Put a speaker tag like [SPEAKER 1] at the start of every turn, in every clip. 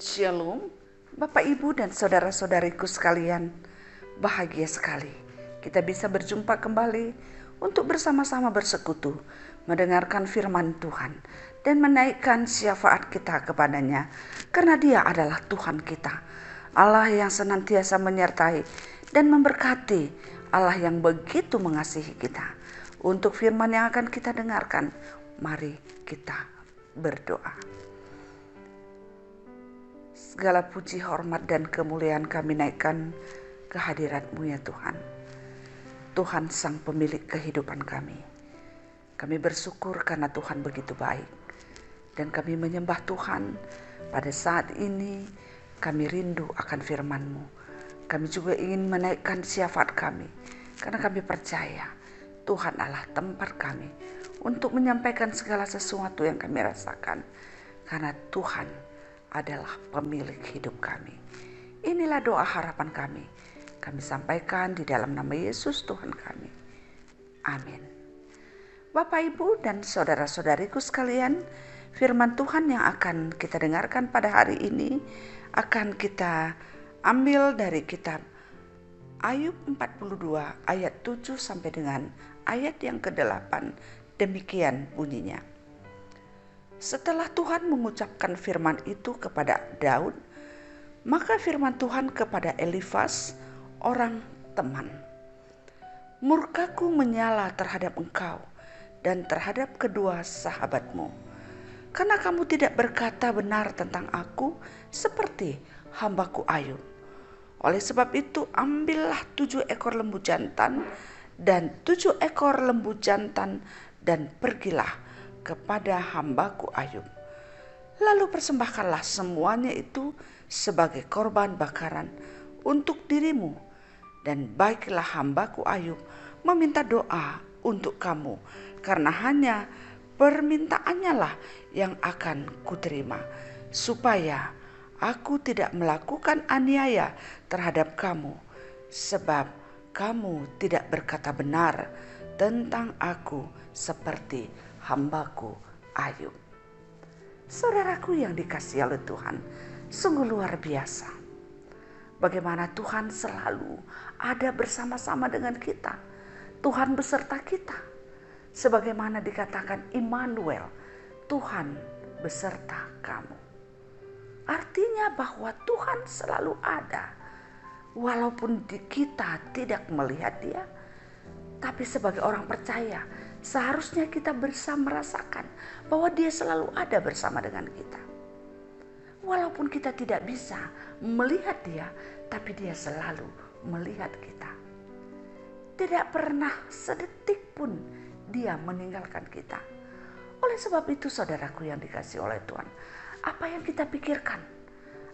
[SPEAKER 1] Shalom, Bapak Ibu dan saudara-saudariku sekalian. Bahagia sekali kita bisa berjumpa kembali untuk bersama-sama bersekutu, mendengarkan firman Tuhan dan menaikkan syafaat kita kepadanya, karena Dia adalah Tuhan kita, Allah yang senantiasa menyertai dan memberkati, Allah yang begitu mengasihi kita. Untuk firman yang akan kita dengarkan, mari kita berdoa. Segala puji, hormat, dan kemuliaan kami naikkan kehadirat-Mu ya Tuhan. Tuhan sang pemilik kehidupan kami. Kami bersyukur karena Tuhan begitu baik. Dan kami menyembah Tuhan pada saat ini. Kami rindu akan firman-Mu. Kami juga ingin menaikkan syafaat kami, karena kami percaya Tuhan Allah tempat kami untuk menyampaikan segala sesuatu yang kami rasakan, karena Tuhan adalah pemilik hidup kami. Inilah doa harapan kami. Kami sampaikan di dalam nama Yesus Tuhan kami. Amin. Bapak, Ibu, dan saudara-saudariku sekalian, firman Tuhan yang akan kita dengarkan pada hari ini akan kita ambil dari kitab Ayub 42 ayat 7 sampai dengan ayat yang ke-8. Demikian bunyinya. Setelah Tuhan mengucapkan firman itu kepada Daud, maka firman Tuhan kepada Elifas, orang teman. Murkaku menyala terhadap engkau dan terhadap kedua sahabatmu, karena kamu tidak berkata benar tentang aku seperti hambaku Ayub. Oleh sebab itu ambillah 7 ekor lembu jantan dan 7 ekor lembu jantan dan pergilah kepada hambaku Ayub. Lalu persembahkanlah semuanya itu sebagai korban bakaran untuk dirimu, dan baiklah hambaku Ayub meminta doa untuk kamu, karena hanya permintaannya lah yang akan kuterima, supaya aku tidak melakukan aniaya terhadap kamu, sebab kamu tidak berkata benar tentang aku seperti hambaku Ayub. Saudaraku yang dikasihi oleh Tuhan, sungguh luar biasa bagaimana Tuhan selalu ada bersama-sama dengan kita. Tuhan beserta kita, sebagaimana dikatakan Immanuel, Tuhan beserta kamu. Artinya bahwa Tuhan selalu ada, walaupun kita tidak melihat Dia. Tapi sebagai orang percaya, seharusnya kita bisa merasakan bahwa Dia selalu ada bersama dengan kita. Walaupun kita tidak bisa melihat Dia, tapi Dia selalu melihat kita. Tidak pernah sedetik pun Dia meninggalkan kita. Oleh sebab itu, saudaraku yang dikasihi oleh Tuhan, apa yang kita pikirkan,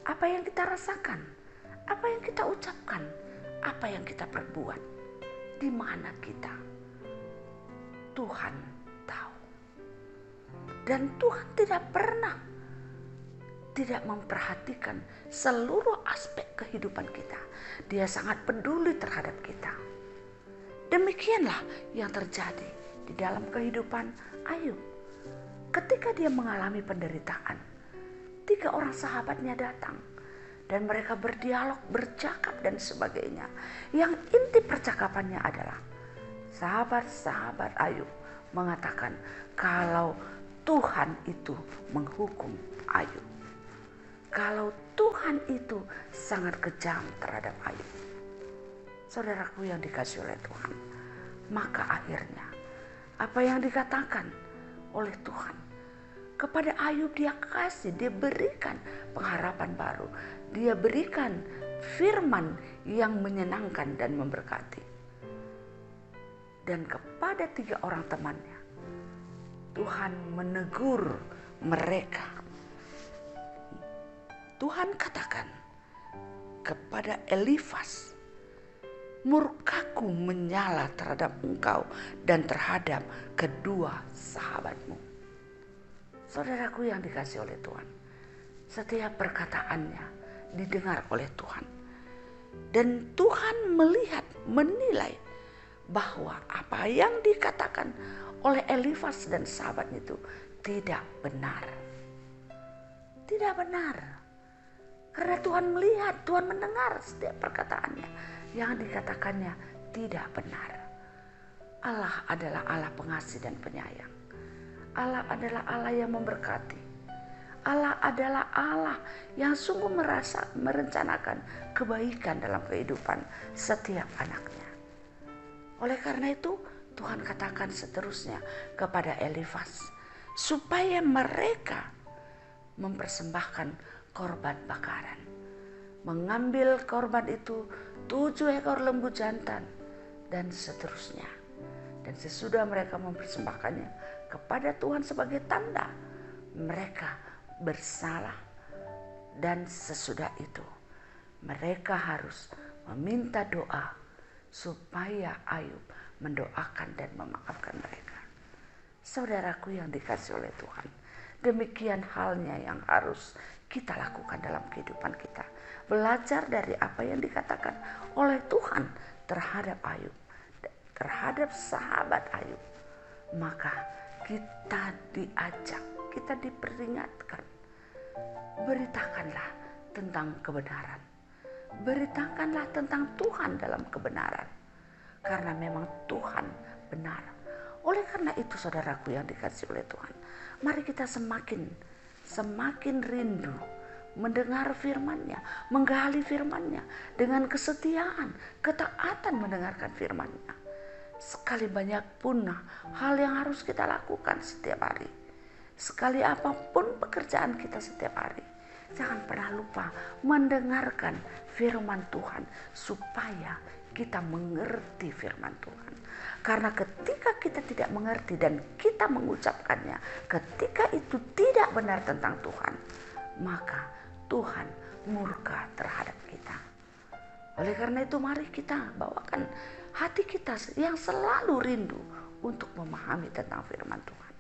[SPEAKER 1] apa yang kita rasakan, apa yang kita ucapkan, apa yang kita perbuat, di mana kita, Tuhan tahu. Dan Tuhan tidak pernah tidak memperhatikan seluruh aspek kehidupan kita. Dia sangat peduli terhadap kita. Demikianlah yang terjadi di dalam kehidupan Ayub. Ketika dia mengalami penderitaan, 3 orang sahabatnya datang dan mereka berdialog, bercakap dan sebagainya. Yang inti percakapannya adalah sahabat-sahabat Ayub mengatakan kalau Tuhan itu menghukum Ayub, kalau Tuhan itu sangat kejam terhadap Ayub. Saudaraku yang dikasihi oleh Tuhan, maka akhirnya apa yang dikatakan oleh Tuhan kepada Ayub, Dia kasih, Dia berikan pengharapan baru, Dia berikan firman yang menyenangkan dan memberkati. Dan kepada 3 orang temannya, Tuhan menegur mereka. Tuhan katakan kepada Elifas, murkaku menyala terhadap engkau dan terhadap kedua sahabatmu. Saudaraku yang dikasihi oleh Tuhan, setiap perkataannya didengar oleh Tuhan. Dan Tuhan melihat, menilai bahwa apa yang dikatakan oleh Elifas dan sahabatnya itu tidak benar. Tidak benar. Karena Tuhan melihat, Tuhan mendengar setiap perkataannya yang dikatakannya tidak benar. Allah adalah Allah pengasih dan penyayang. Allah adalah Allah yang memberkati. Allah adalah Allah yang sungguh merencanakan kebaikan dalam kehidupan setiap anaknya. Oleh karena itu, Tuhan katakan seterusnya kepada Elifas, supaya mereka mempersembahkan korban bakaran. Mengambil korban itu 7 ekor lembu jantan dan seterusnya. Dan sesudah mereka mempersembahkannya kepada Tuhan sebagai tanda mereka bersalah, dan sesudah itu mereka harus meminta doa supaya Ayub mendoakan dan memaafkan mereka. Saudaraku yang dikasihi oleh Tuhan, demikian halnya yang harus kita lakukan dalam kehidupan kita. Belajar dari apa yang dikatakan oleh Tuhan terhadap Ayub, terhadap sahabat Ayub. Maka kita diajak, kita diperingatkan, beritakanlah tentang kebenaran. Beritakanlah tentang Tuhan dalam kebenaran. Karena memang Tuhan benar. Oleh karena itu saudaraku yang dikasihi oleh Tuhan, mari kita semakin rindu mendengar firman-Nya, menggali firman-Nya dengan kesetiaan, ketaatan mendengarkan firman-Nya. Sekali banyak pun hal yang harus kita lakukan setiap hari. Sekali apapun pekerjaan kita setiap hari, jangan pernah lupa mendengarkan firman Tuhan supaya kita mengerti firman Tuhan. Karena ketika kita tidak mengerti dan kita mengucapkannya, ketika itu tidak benar tentang Tuhan, maka Tuhan murka terhadap kita. Oleh karena itu mari kita bawakan hati kita yang selalu rindu untuk memahami tentang firman Tuhan.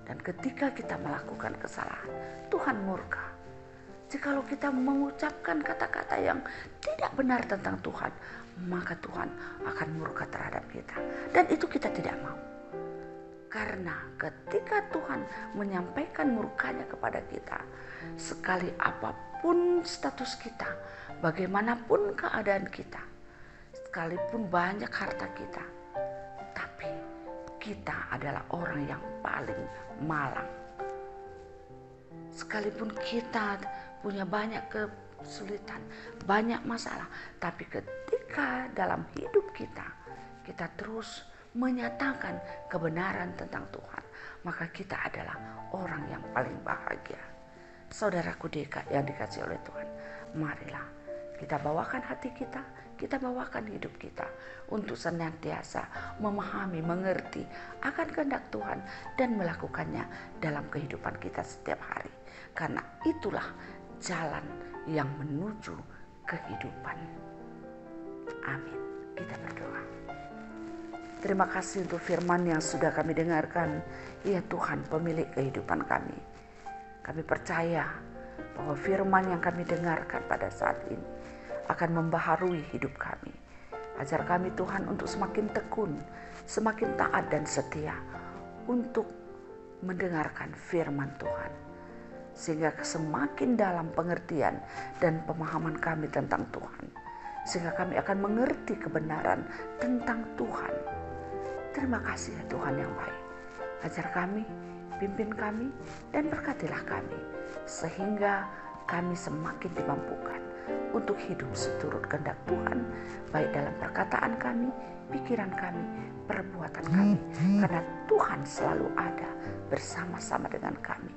[SPEAKER 1] Dan ketika kita melakukan kesalahan, Tuhan murka. Jikalau kita mengucapkan kata-kata yang tidak benar tentang Tuhan, maka Tuhan akan murka terhadap kita. Dan itu kita tidak mau. Karena ketika Tuhan menyampaikan murkanya kepada kita, sekali apapun status kita, bagaimanapun keadaan kita, sekalipun banyak harta kita, tapi kita adalah orang yang paling malang. Sekalipun kita punya banyak kesulitan, banyak masalah, tapi ketika dalam hidup kita terus menyatakan kebenaran tentang Tuhan, maka kita adalah orang yang paling bahagia. Saudaraku yang dikasihi oleh Tuhan, marilah kita bawakan hati kita bawakan hidup kita untuk senantiasa memahami, mengerti akan kehendak Tuhan dan melakukannya dalam kehidupan kita setiap hari. Karena itulah jalan yang menuju kehidupan. Amin. Kita berdoa. Terima kasih untuk firman yang sudah kami dengarkan. Ya Tuhan, pemilik kehidupan kami. Kami percaya bahwa firman yang kami dengarkan pada saat ini akan membaharui hidup kami. Ajar kami Tuhan untuk semakin tekun, semakin taat dan setia untuk mendengarkan firman Tuhan. Sehingga semakin dalam pengertian dan pemahaman kami tentang Tuhan. Sehingga kami akan mengerti kebenaran tentang Tuhan. Terima kasih ya Tuhan yang baik. Ajar kami, pimpin kami, dan berkatilah kami. Sehingga kami semakin dimampukan untuk hidup seturut kehendak Tuhan, baik dalam perkataan kami, pikiran kami, perbuatan kami. Karena Tuhan selalu ada bersama-sama dengan kami.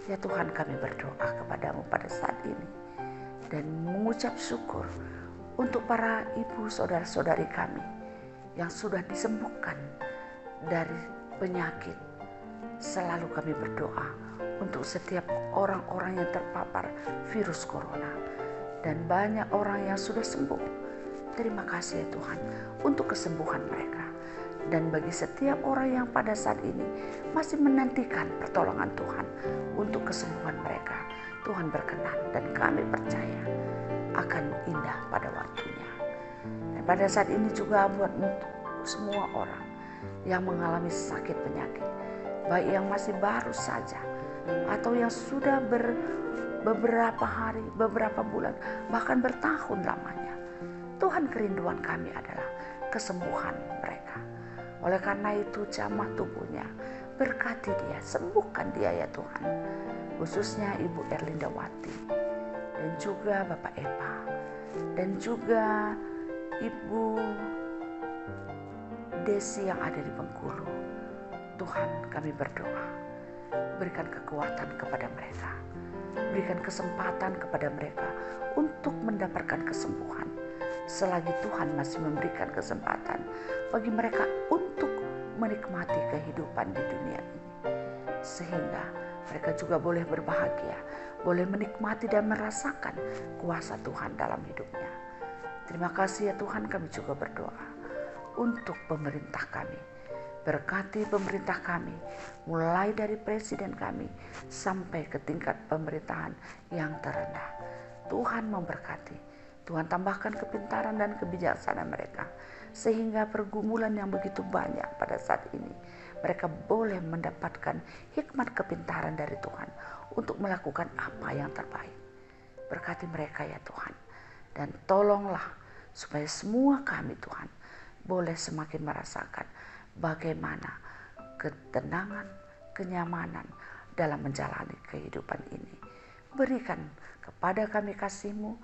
[SPEAKER 1] Ya Tuhan, kami berdoa kepadamu pada saat ini dan mengucap syukur untuk para ibu saudara-saudari kami yang sudah disembuhkan dari penyakit. Selalu kami berdoa untuk setiap orang-orang yang terpapar virus corona dan banyak orang yang sudah sembuh. Terima kasih ya Tuhan untuk kesembuhan mereka. Dan bagi setiap orang yang pada saat ini masih menantikan pertolongan Tuhan untuk kesembuhan mereka, Tuhan berkenan dan kami percaya akan indah pada waktunya. Dan pada saat ini juga buat untuk semua orang yang mengalami sakit penyakit, baik yang masih baru saja atau yang sudah beberapa hari, beberapa bulan, bahkan bertahun lamanya. Tuhan, kerinduan kami adalah kesembuhan mereka. Oleh karena itu, jamah tubuhnya, berkati dia, sembuhkan dia ya Tuhan. Khususnya Ibu Erlindawati, dan juga Bapak Eva, dan juga Ibu Desi yang ada di Bengkulu. Tuhan, kami berdoa, berikan kekuatan kepada mereka, berikan kesempatan kepada mereka untuk mendapatkan kesembuhan. Selagi Tuhan masih memberikan kesempatan bagi mereka untuk menikmati kehidupan di dunia ini, sehingga mereka juga boleh berbahagia, boleh menikmati dan merasakan kuasa Tuhan dalam hidupnya. Terima kasih ya Tuhan, kami juga berdoa untuk pemerintah kami. Berkati pemerintah kami, mulai dari presiden kami sampai ke tingkat pemerintahan yang terendah. Tuhan memberkati, Tuhan tambahkan kepintaran dan kebijaksanaan mereka, sehingga pergumulan yang begitu banyak pada saat ini, mereka boleh mendapatkan hikmat kepintaran dari Tuhan untuk melakukan apa yang terbaik. Berkati mereka ya Tuhan, dan tolonglah supaya semua kami Tuhan boleh semakin merasakan bagaimana ketenangan, kenyamanan dalam menjalani kehidupan ini. Berikan kepada kami kasih-Mu,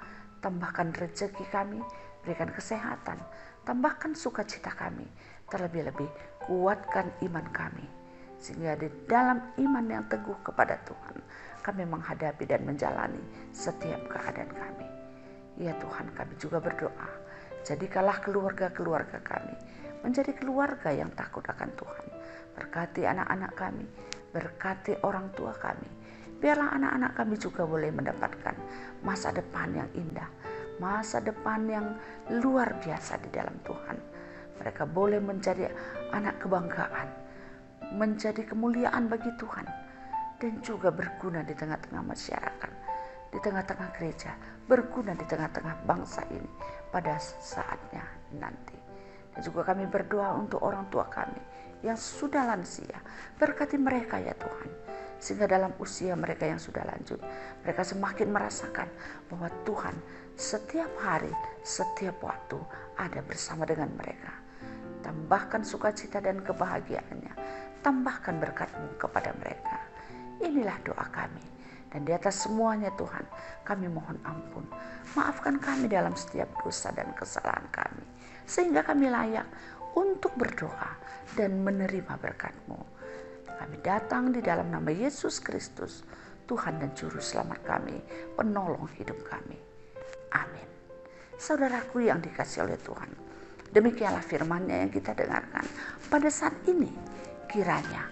[SPEAKER 1] tambahkan rezeki kami, berikan kesehatan, tambahkan sukacita kami, terlebih-lebih kuatkan iman kami, sehingga di dalam iman yang teguh kepada Tuhan, kami menghadapi dan menjalani setiap keadaan kami. Ya Tuhan, kami juga berdoa, jadikanlah keluarga-keluarga kami menjadi keluarga yang takut akan Tuhan. Berkati anak-anak kami, berkati orang tua kami. Biarlah anak-anak kami juga boleh mendapatkan masa depan yang indah, masa depan yang luar biasa di dalam Tuhan. Mereka boleh menjadi anak kebanggaan, menjadi kemuliaan bagi Tuhan, dan juga berguna di tengah-tengah masyarakat, di tengah-tengah gereja, berguna di tengah-tengah bangsa ini pada saatnya nanti. Dan juga kami berdoa untuk orang tua kami yang sudah lansia. Berkati mereka ya Tuhan, sehingga dalam usia mereka yang sudah lanjut, mereka semakin merasakan bahwa Tuhan setiap hari, setiap waktu ada bersama dengan mereka. Tambahkan sukacita dan kebahagiaannya, tambahkan berkat-Mu kepada mereka. Inilah doa kami, dan di atas semuanya Tuhan, kami mohon ampun. Maafkan kami dalam setiap dosa dan kesalahan kami, sehingga kami layak untuk berdoa dan menerima berkat-Mu. Kami datang di dalam nama Yesus Kristus, Tuhan dan Juru Selamat kami, penolong hidup kami. Amin. Saudaraku yang dikasihi oleh Tuhan, demikianlah firman-Nya yang kita dengarkan pada saat ini. Kiranya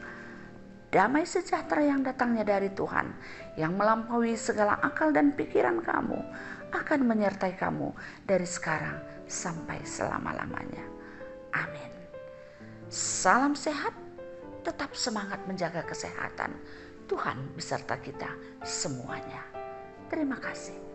[SPEAKER 1] damai sejahtera yang datangnya dari Tuhan, yang melampaui segala akal dan pikiran kamu, akan menyertai kamu dari sekarang sampai selama-lamanya. Amin. Salam sehat, tetap semangat menjaga kesehatan. Tuhan beserta kita semuanya. Terima kasih.